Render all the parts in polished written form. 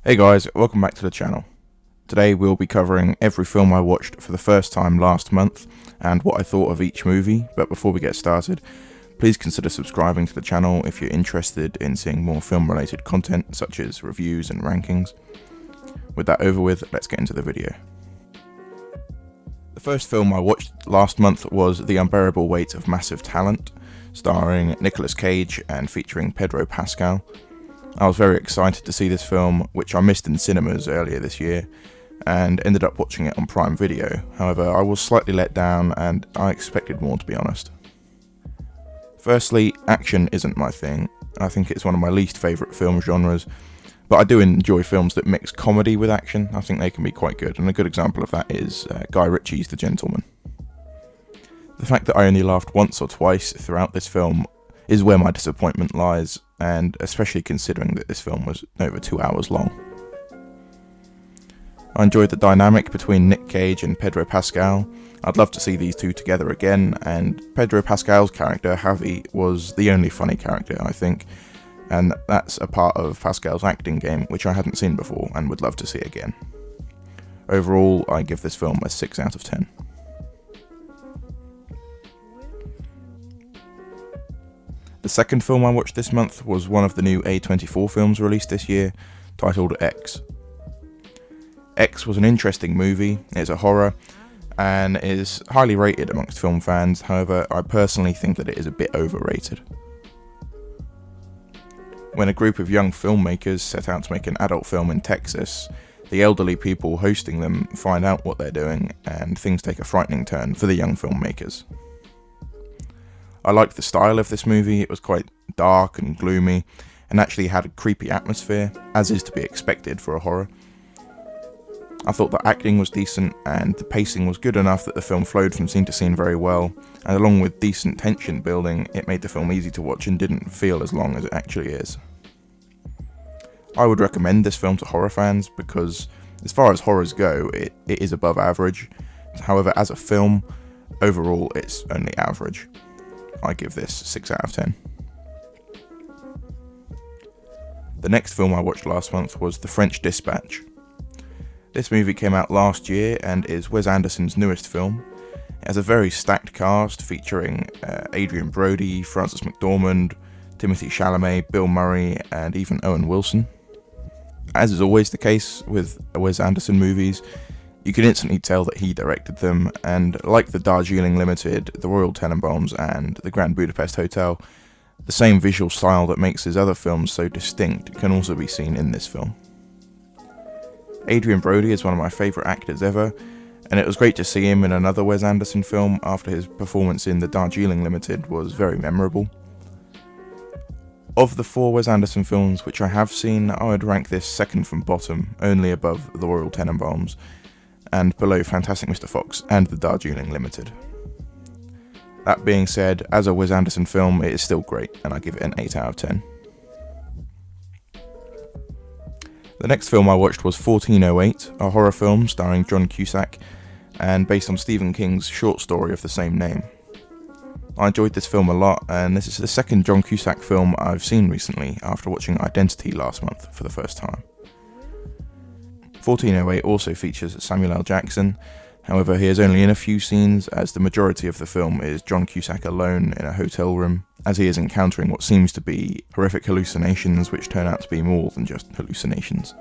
Hey guys, welcome back to the channel. Today we'll be covering every film I watched for the first time last month and what I thought of each movie, but before we get started, please consider subscribing to the channel if you're interested in seeing more film related content such as reviews and rankings. With that over with, let's get into the video. The first film I watched last month was The Unbearable Weight of Massive Talent, starring Nicolas Cage and featuring Pedro Pascal. I was very excited to see this film, which I missed in cinemas earlier this year, and ended up watching it on Prime Video. However, I was slightly let down and I expected more, to be honest. Firstly, action isn't my thing. I think it's one of my least favourite film genres, but I do enjoy films that mix comedy with action. I think they can be quite good, and a good example of that is Guy Ritchie's The Gentleman. The fact that I only laughed once or twice throughout this film is where my disappointment lies, and especially considering that this film was over 2 hours long. I enjoyed the dynamic between Nick Cage and Pedro Pascal. I'd love to see these two together again, and Pedro Pascal's character, Javi, was the only funny character, I think, and that's a part of Pascal's acting game which I hadn't seen before and would love to see again. Overall, I give this film a 6 out of 10. The second film I watched this month was one of the new A24 films released this year, titled X. X was an interesting movie. It's a horror and is highly rated amongst film fans. However, I personally think that it is a bit overrated. When a group of young filmmakers set out to make an adult film in Texas, the elderly people hosting them find out what they're doing and things take a frightening turn for the young filmmakers. I liked the style of this movie. It was quite dark and gloomy and actually had a creepy atmosphere, as is to be expected for a horror. I thought the acting was decent and the pacing was good enough that the film flowed from scene to scene very well, and along with decent tension building, it made the film easy to watch and didn't feel as long as it actually is. I would recommend this film to horror fans because as far as horrors go, it is above average. However, as a film, overall it's only average. I give this 6 out of 10. The next film I watched last month was The French Dispatch. This movie came out last year and is Wes Anderson's newest film. It has a very stacked cast featuring Adrien Brody, Frances McDormand, Timothée Chalamet, Bill Murray, and even Owen Wilson. As is always the case with Wes Anderson movies, you can instantly tell that he directed them, and like the Darjeeling Limited, the Royal Tenenbaums, and the Grand Budapest Hotel, the same visual style that makes his other films so distinct can also be seen in this film. Adrien Brody is one of my favourite actors ever, and it was great to see him in another Wes Anderson film after his performance in the Darjeeling Limited was very memorable. Of the 4 Wes Anderson films which I have seen, I would rank this second from bottom, only above the Royal Tenenbaums, and below Fantastic Mr. Fox and the Darjeeling Limited. That being said, as a Wes Anderson film, it is still great, and I give it an 8 out of 10. The next film I watched was 1408, a horror film starring John Cusack, and based on Stephen King's short story of the same name. I enjoyed this film a lot, and this is the second John Cusack film I've seen recently after watching Identity last month for the first time. 1408 also features Samuel L. Jackson, however he is only in a few scenes as the majority of the film is John Cusack alone in a hotel room, as he is encountering what seems to be horrific hallucinations which turn out to be more than just hallucinations.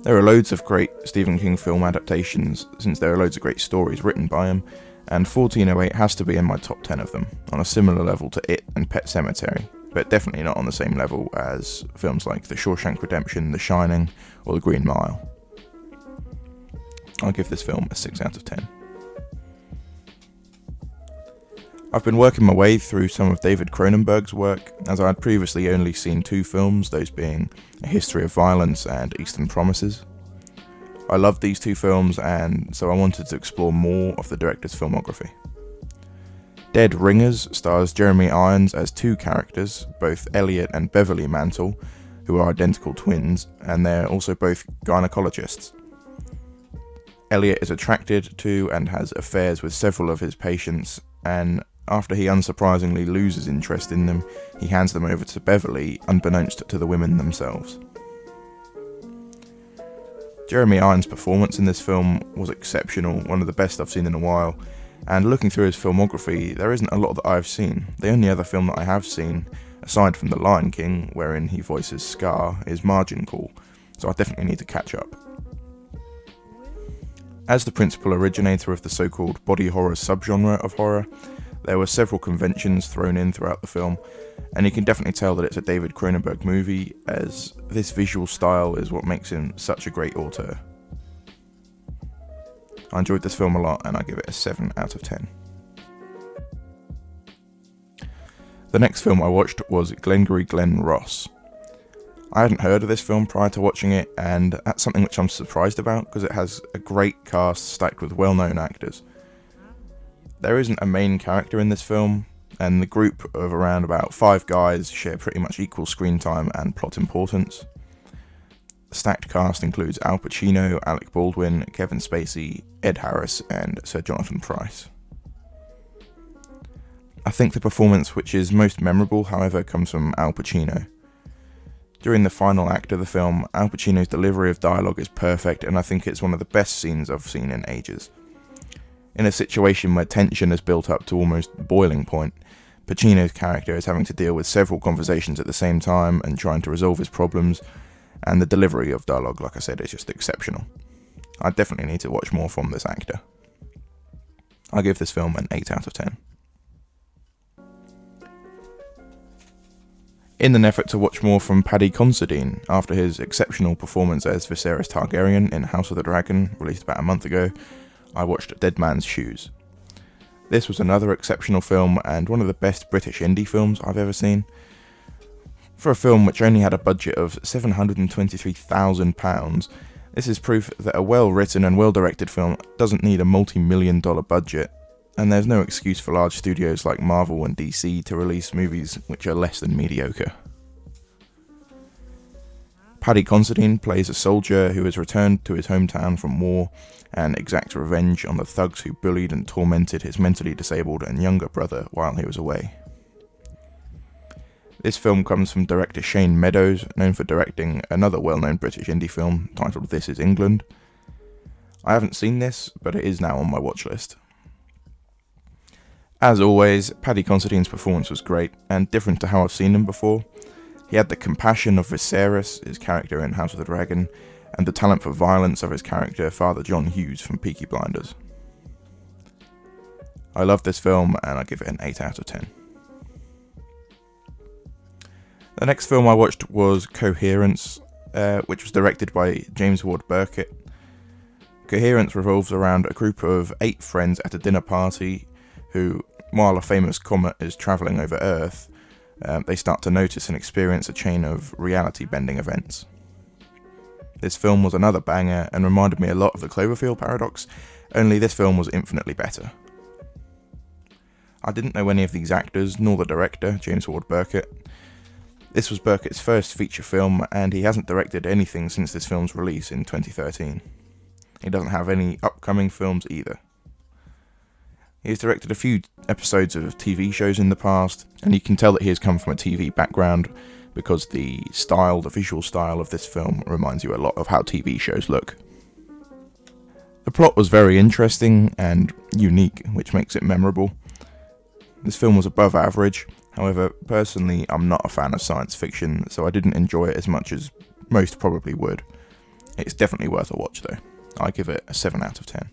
There are loads of great Stephen King film adaptations since there are loads of great stories written by him, and 1408 has to be in my top 10 of them, on a similar level to It and Pet Sematary, but definitely not on the same level as films like The Shawshank Redemption, The Shining, or The Green Mile. I'll give this film a 6 out of 10. I've been working my way through some of David Cronenberg's work, as I had previously only seen 2 films, those being A History of Violence and Eastern Promises. I loved these 2 films, and so I wanted to explore more of the director's filmography. Dead Ringers stars Jeremy Irons as 2 characters, both Elliot and Beverly Mantle, who are identical twins, and they're also both gynecologists. Elliot is attracted to and has affairs with several of his patients, and after he unsurprisingly loses interest in them, he hands them over to Beverly, unbeknownst to the women themselves. Jeremy Irons' performance in this film was exceptional, one of the best I've seen in a while, and looking through his filmography, there isn't a lot that I've seen. The only other film that I have seen, aside from The Lion King, wherein he voices Scar, is Margin Call, so I definitely need to catch up. As the principal originator of the so-called body horror subgenre of horror, there were several conventions thrown in throughout the film, and you can definitely tell that it's a David Cronenberg movie, as this visual style is what makes him such a great auteur. I enjoyed this film a lot, and I give it a 7 out of 10. The next film I watched was Glengarry Glen Ross. I hadn't heard of this film prior to watching it, and that's something which I'm surprised about, because it has a great cast stacked with well-known actors. There isn't a main character in this film, and the group of around about 5 guys share pretty much equal screen time and plot importance. The stacked cast includes Al Pacino, Alec Baldwin, Kevin Spacey, Ed Harris, and Sir Jonathan Pryce. I think the performance which is most memorable, however, comes from Al Pacino. During the final act of the film, Al Pacino's delivery of dialogue is perfect, and I think it's one of the best scenes I've seen in ages. In a situation where tension has built up to almost boiling point, Pacino's character is having to deal with several conversations at the same time and trying to resolve his problems, and the delivery of dialogue, like I said, is just exceptional. I definitely need to watch more from this actor. I give this film an 8 out of 10. In an effort to watch more from Paddy Considine, after his exceptional performance as Viserys Targaryen in House of the Dragon, released about a month ago, I watched Dead Man's Shoes. This was another exceptional film and one of the best British indie films I've ever seen. For a film which only had a budget of £723,000, this is proof that a well-written and well-directed film doesn't need a multi-million-dollar budget, and there's no excuse for large studios like Marvel and DC to release movies which are less than mediocre. Paddy Considine plays a soldier who has returned to his hometown from war and exacts revenge on the thugs who bullied and tormented his mentally disabled and younger brother while he was away. This film comes from director Shane Meadows, known for directing another well-known British indie film titled This Is England. I haven't seen this, but it is now on my watch list. As always, Paddy Considine's performance was great and different to how I've seen him before. He had the compassion of Viserys, his character in House of the Dragon, and the talent for violence of his character, Father John Hughes from Peaky Blinders. I love this film and I give it an 8 out of 10. The next film I watched was Coherence, which was directed by James Ward Burkett. Coherence revolves around a group of 8 friends at a dinner party who, while a famous comet is travelling over Earth, they start to notice and experience a chain of reality-bending events. This film was another banger and reminded me a lot of the Cloverfield paradox, only this film was infinitely better. I didn't know any of these actors, nor the director, James Ward Burkett. This was Burkett's first feature film, and he hasn't directed anything since this film's release in 2013. He doesn't have any upcoming films either. He has directed a few episodes of TV shows in the past, and you can tell that he has come from a TV background because the visual style of this film reminds you a lot of how TV shows look. The plot was very interesting and unique, which makes it memorable. This film was above average, however, personally I'm not a fan of science fiction, so I didn't enjoy it as much as most probably would. It's definitely worth a watch though. I give it a 7 out of 10.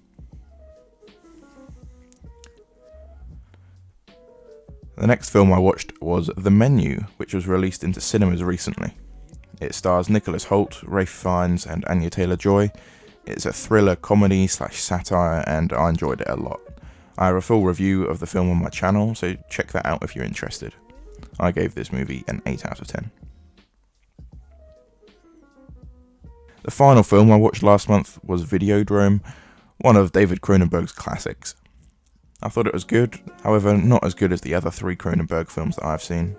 The next film I watched was The Menu, which was released into cinemas recently. It stars Nicholas Hoult, Ralph Fiennes and Anya Taylor-Joy. It's a thriller, comedy / satire, and I enjoyed it a lot. I have a full review of the film on my channel, so check that out if you're interested. I gave this movie an 8 out of 10. The final film I watched last month was Videodrome, one of David Cronenberg's classics. I thought it was good, however not as good as the other 3 Cronenberg films that I've seen.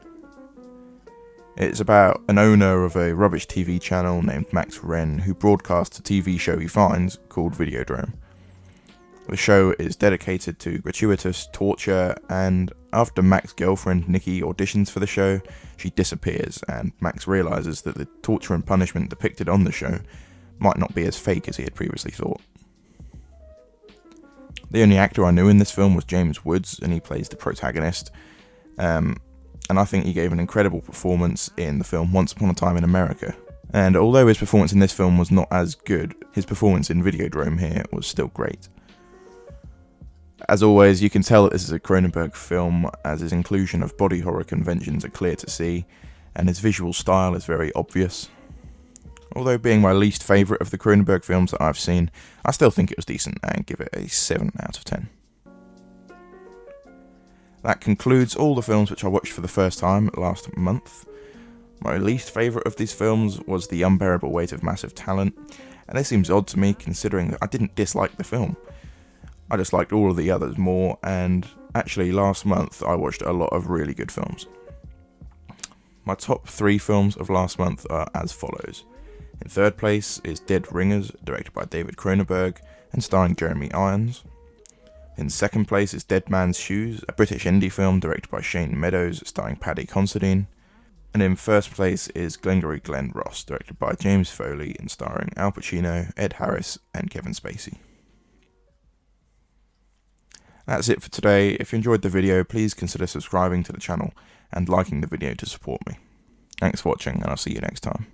It's about an owner of a rubbish TV channel named Max Wren who broadcasts a TV show he finds called Videodrome. The show is dedicated to gratuitous torture, and after Mac's girlfriend Nikki auditions for the show, she disappears, and Max realises that the torture and punishment depicted on the show might not be as fake as he had previously thought. The only actor I knew in this film was James Woods, and he plays the protagonist. And I think he gave an incredible performance in the film Once Upon a Time in America. And although his performance in this film was not as good, his performance in Videodrome here was still great. As always, you can tell that this is a Cronenberg film, as his inclusion of body horror conventions are clear to see, and his visual style is very obvious. Although being my least favourite of the Cronenberg films that I've seen, I still think it was decent and give it a 7 out of 10. That concludes all the films which I watched for the first time last month. My least favourite of these films was The Unbearable Weight of Massive Talent, and this seems odd to me considering that I didn't dislike the film. I just liked all of the others more, and actually last month I watched a lot of really good films. My top 3 films of last month are as follows. In third place is Dead Ringers, directed by David Cronenberg and starring Jeremy Irons. In second place is Dead Man's Shoes, a British indie film directed by Shane Meadows, starring Paddy Considine. And in first place is Glengarry Glen Ross, directed by James Foley and starring Al Pacino, Ed Harris and Kevin Spacey. That's it for today. If you enjoyed the video, please consider subscribing to the channel and liking the video to support me. Thanks for watching, and I'll see you next time.